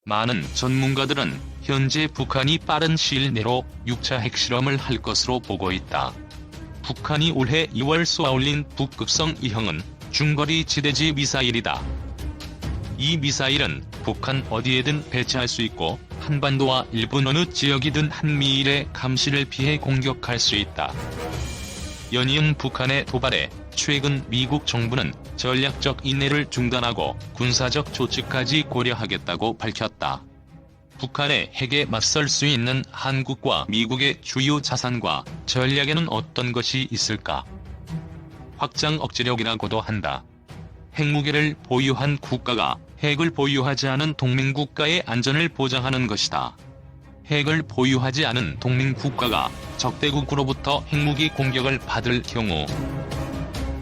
많은 전문가들은 현재 북한이 빠른 시일 내로 6차 핵실험을 할 것으로 보고 있다. 북한이 올해 2월 쏘아올린 북극성 2형은 중거리 지대지 미사일이다. 이 미사일은 북한 어디에든 배치할 수 있고 한반도와 일본 어느 지역이든 한미일의 감시를 피해 공격할 수 있다. 연이은 북한의 도발에 최근 미국 정부는 전략적 인내를 중단하고 군사적 조치까지 고려하겠다고 밝혔다. 북한의 핵에 맞설 수 있는 한국과 미국의 주요 자산과 전략에는 어떤 것이 있을까? 확장 억지력이라고도 한다. 핵무기를 보유한 국가가 핵을 보유하지 않은 동맹국가의 안전을 보장하는 것이다. 핵을 보유하지 않은 동맹국가가 적대국으로부터 핵무기 공격을 받을 경우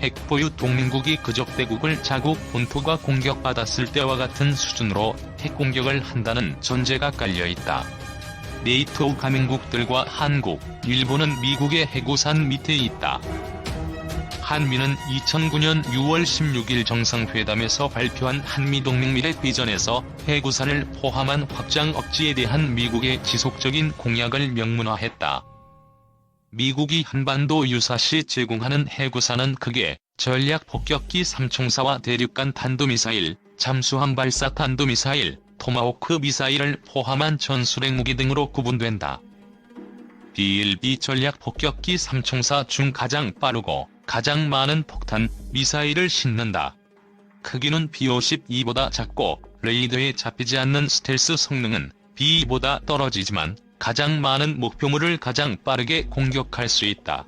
핵보유 동맹국이 그 적대국을 자국 본토가 공격받았을 때와 같은 수준으로 핵공격을 한다는 전제가 깔려있다. 네이토 가맹국들과 한국, 일본은 미국의 해구산 밑에 있다. 한미는 2009년 6월 16일 정상회담에서 발표한 한미동맹 비전에서 해구산을 포함한 확장 억지에 대한 미국의 지속적인 공약을 명문화했다. 미국이 한반도 유사시 제공하는 해구산은 크게 전략 폭격기 3총사와 대륙간 탄도미사일, 잠수함 발사 탄도미사일, 토마호크 미사일을 포함한 전술핵 무기 등으로 구분된다. B-1B 전략 폭격기 3총사 중 가장 빠르고 가장 많은 폭탄, 미사일을 싣는다. 크기는 B-52보다 작고 레이더에 잡히지 않는 스텔스 성능은 B-2보다 떨어지지만 가장 많은 목표물을 가장 빠르게 공격할 수 있다.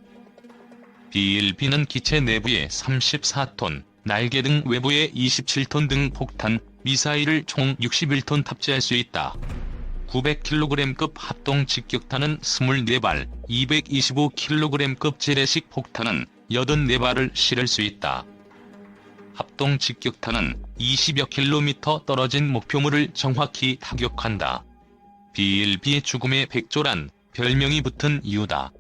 B-1B는 기체 내부에 34톤, 날개 등 외부에 27톤 등 폭탄, 미사일을 총 61톤 탑재할 수 있다. 900kg급 합동 직격탄은 24발, 225kg급 재래식 폭탄은 84발을 실을 수 있다. 합동 직격탄은 20여 킬로미터 떨어진 목표물을 정확히 타격한다. B-1B의 죽음의 백조란 별명이 붙은 이유다.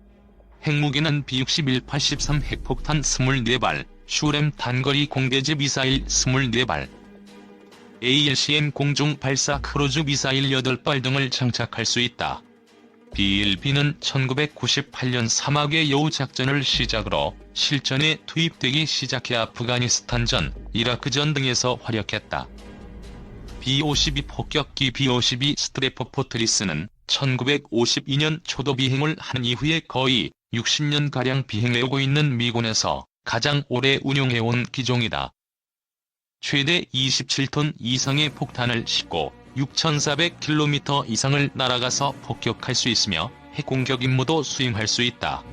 핵무기는 B-61-83 핵폭탄 24발, 슈렘 단거리 공대지 미사일 24발, ALCM 공중 발사 크루즈 미사일 8발 등을 장착할 수 있다. B-1B는 1998년 사막의 여우 작전을 시작으로 실전에 투입되기 시작해 아프가니스탄전, 이라크전 등에서 활약했다. B-52 폭격기 B-52 스트래퍼 포트리스는 1952년 초도 비행을 한 이후에 거의 60년가량 비행해오고 있는 미군에서 가장 오래 운용해온 기종이다. 최대 27톤 이상의 폭탄을 싣고 6,400km 이상을 날아가서 폭격할 수 있으며 핵공격 임무도 수행할 수 있다.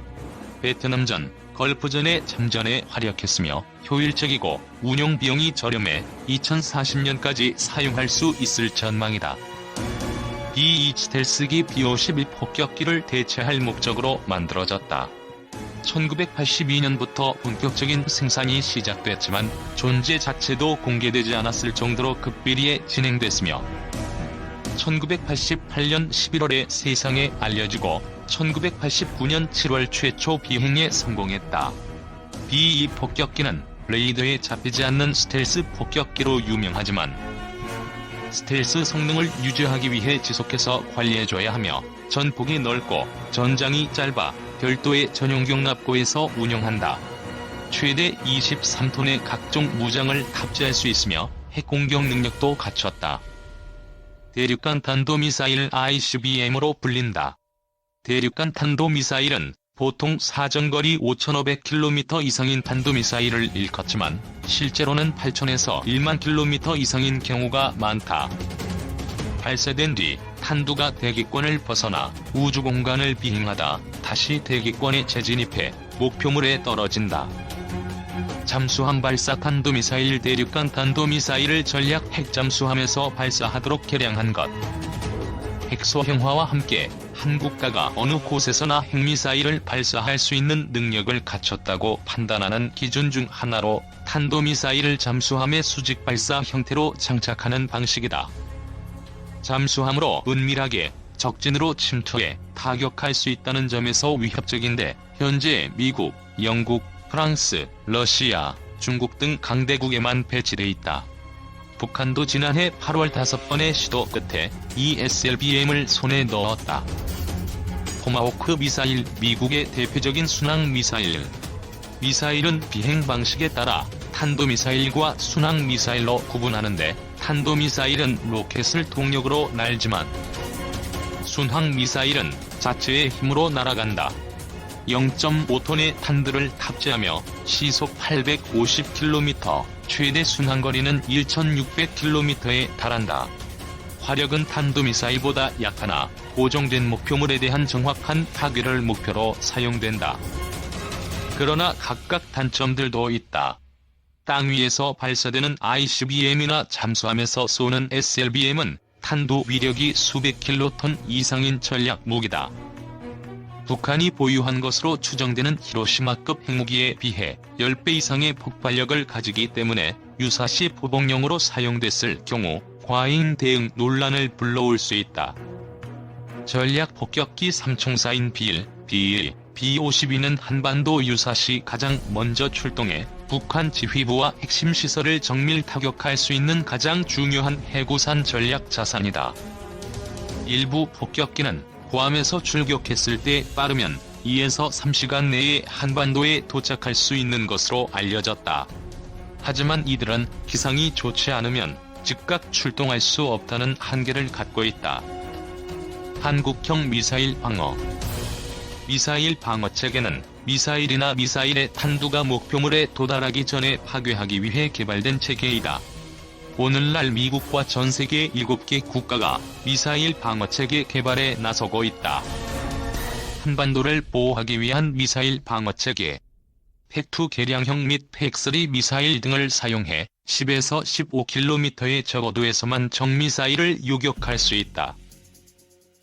베트남전, 걸프전의 참전에 활약했으며 효율적이고 운용 비용이 저렴해 2040년까지 사용할 수 있을 전망이다. B-2 스텔스기 B-51 폭격기를 대체할 목적으로 만들어졌다. 1982년부터 본격적인 생산이 시작됐지만 존재 자체도 공개되지 않았을 정도로 급비리에 진행됐으며 1988년 11월에 세상에 알려지고 1989년 7월 최초 비행에 성공했다. B-2 폭격기는 레이더에 잡히지 않는 스텔스 폭격기로 유명하지만 스텔스 성능을 유지하기 위해 지속해서 관리해줘야 하며 전폭이 넓고 전장이 짧아 별도의 전용경 납고에서 운영한다. 최대 23톤의 각종 무장을 탑재할 수 있으며 핵공격 능력도 갖췄다. 대륙간 탄도미사일 ICBM으로 불린다. 대륙간 탄도미사일은 보통 사정거리 5,500km 이상인 탄도미사일을 일컫지만 실제로는 8,000에서 1만 km 이상인 경우가 많다. 발사된 뒤 탄두가 대기권을 벗어나 우주공간을 비행하다 다시 대기권에 재진입해 목표물에 떨어진다. 잠수함 발사 탄도미사일 대륙간 탄도미사일을 전략 핵잠수함에서 발사하도록 개량한 것. 핵소형화와 함께 한 국가가 어느 곳에서나 핵미사일을 발사할 수 있는 능력을 갖췄다고 판단하는 기준 중 하나로 탄도미사일을 잠수함의 수직 발사 형태로 장착하는 방식이다. 잠수함으로 은밀하게 적진으로 침투해 타격할 수 있다는 점에서 위협적인데 현재 미국, 영국, 프랑스, 러시아, 중국 등 강대국에만 배치돼 있다. 북한도 지난해 8월 5번의 시도 끝에 이 SLBM을 손에 넣었다. 토마호크 미사일, 미국의 대표적인 순항 미사일. 미사일은 비행 방식에 따라 탄도미사일과 순항미사일로 구분하는데, 탄도미사일은 로켓을 동력으로 날지만 순항미사일은 자체의 힘으로 날아간다. 0.5톤의 탄두를 탑재하며 시속 850km, 최대 순항거리는 1600km에 달한다. 화력은 탄도미사일보다 약하나 고정된 목표물에 대한 정확한 타격을 목표로 사용된다. 그러나 각각 단점들도 있다. 땅 위에서 발사되는 ICBM이나 잠수함에서 쏘는 SLBM은 탄도 위력이 수백 킬로톤 이상인 전략 무기다. 북한이 보유한 것으로 추정되는 히로시마급 핵무기에 비해 10배 이상의 폭발력을 가지기 때문에 유사시 포복용으로 사용됐을 경우 과잉 대응 논란을 불러올 수 있다. 전략 폭격기 3총사인 B-1, B-52는 한반도 유사시 가장 먼저 출동해 북한 지휘부와 핵심 시설을 정밀 타격할 수 있는 가장 중요한 해구산 전략 자산이다. 일부 폭격기는 괌에서 출격했을 때 빠르면 2에서 3시간 내에 한반도에 도착할 수 있는 것으로 알려졌다. 하지만 이들은 기상이 좋지 않으면 즉각 출동할 수 없다는 한계를 갖고 있다. 한국형 미사일 방어. 미사일 방어체계는 미사일이나 미사일의 탄두가 목표물에 도달하기 전에 파괴하기 위해 개발된 체계이다. 오늘날 미국과 전세계 7개 국가가 미사일 방어체계 개발에 나서고 있다. 한반도를 보호하기 위한 미사일 방어체계. 팩2 개량형 및 팩3 미사일 등을 사용해 10에서 15km의 저고도에서만 적미사일을 요격할 수 있다.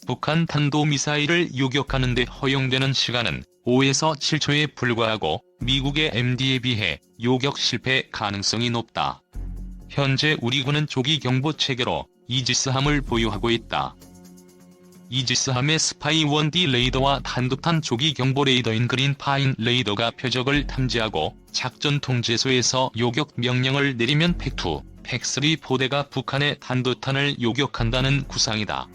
북한 탄도미사일을 요격하는 데 허용되는 시간은 5에서 7초에 불과하고 미국의 MD에 비해 요격 실패 가능성이 높다. 현재 우리 군은 조기 경보 체계로 이지스함을 보유하고 있다. 이지스함의 스파이 1D 레이더와 탄도탄 조기 경보 레이더인 그린파인 레이더가 표적을 탐지하고 작전 통제소에서 요격 명령을 내리면 팩2, 팩3 포대가 북한의 탄도탄을 요격한다는 구상이다.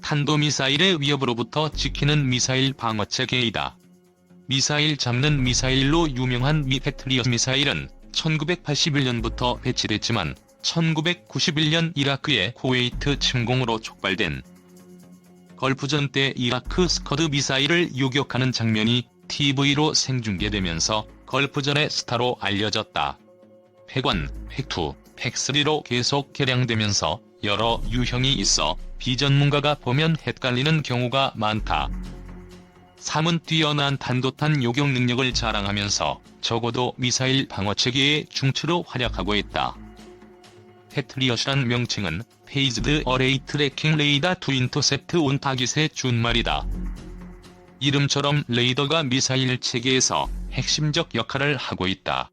탄도미사일의 위협으로부터 지키는 미사일 방어체계이다. 미사일 잡는 미사일로 유명한 패트리엇 미사일은 1981년부터 배치됐지만 1991년 이라크의 쿠웨이트 침공으로 촉발된 걸프전 때 이라크 스커드 미사일을 요격하는 장면이 TV로 생중계되면서 걸프전의 스타로 알려졌다. 팩1, 팩2, 팩3로 계속 개량되면서 여러 유형이 있어 비전문가가 보면 헷갈리는 경우가 많다. 3은 뛰어난 탄도탄 요격 능력을 자랑하면서 적어도 미사일 방어체계의 중추로 활약하고 있다. 패트리엇이란 명칭은 페이즈드 어레이 트래킹 레이더 투 인터셉트 온 타깃의 준말이다. 이름처럼 레이더가 미사일 체계에서 핵심적 역할을 하고 있다.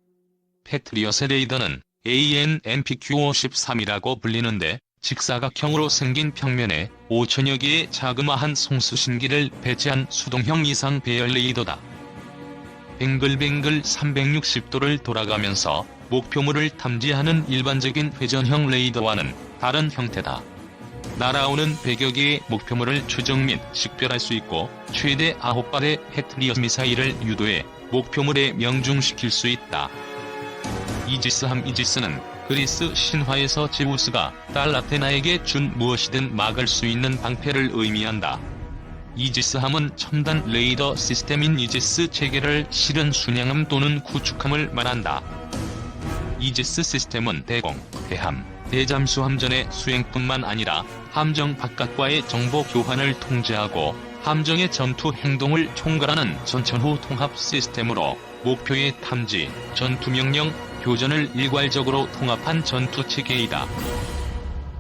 패트리엇의 레이더는 AN/MPQ-53이라고 불리는데 직사각형으로 생긴 평면에 5천여 개의 자그마한 송수신기를 배치한 수동형 이상 배열 레이더다. 뱅글뱅글 360도를 돌아가면서 목표물을 탐지하는 일반적인 회전형 레이더와는 다른 형태다. 날아오는 100여 개의 목표물을 추적 및 식별할 수 있고 최대 9발의 패트리엇 미사일을 유도해 목표물에 명중시킬 수 있다. 이지스함. 이지스는 그리스 신화에서 제우스가 딸 아테나에게 준 무엇이든 막을 수 있는 방패를 의미한다. 이지스함은 첨단 레이더 시스템인 이지스 체계를 실은 순양함 또는 구축함을 말한다. 이지스 시스템은 대공, 대함, 대잠수함전의 수행뿐만 아니라 함정 바깥과의 정보 교환을 통제하고 함정의 전투 행동을 총괄하는 전천후 통합 시스템으로 목표의 탐지, 전투명령, 교전을 일괄적으로 통합한 전투체계이다.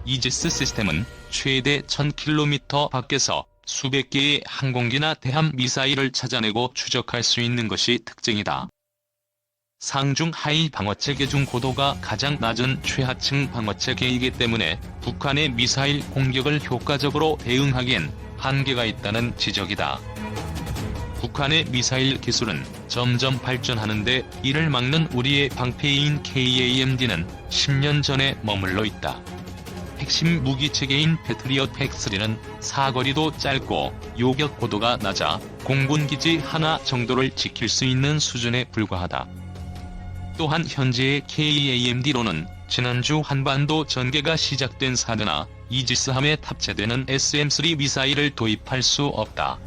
이지스 시스템은 최대 1000km 밖에서 수백 개의 항공기나 대함 미사일을 찾아내고 추적할 수 있는 것이 특징이다. 상중 하위 방어체계 중 고도가 가장 낮은 최하층 방어체계이기 때문에 북한의 미사일 공격을 효과적으로 대응하기엔 한계가 있다는 지적이다. 북한의 미사일 기술은 점점 발전하는데 이를 막는 우리의 방패인 KAMD는 10년 전에 머물러 있다. 핵심 무기체계인 패트리엇 X3는 사거리도 짧고 요격 고도가 낮아 공군기지 하나 정도를 지킬 수 있는 수준에 불과하다. 또한 현재의 KAMD로는 지난주 한반도 전개가 시작된 사드나 이지스함에 탑재되는 SM-3 미사일을 도입할 수 없다.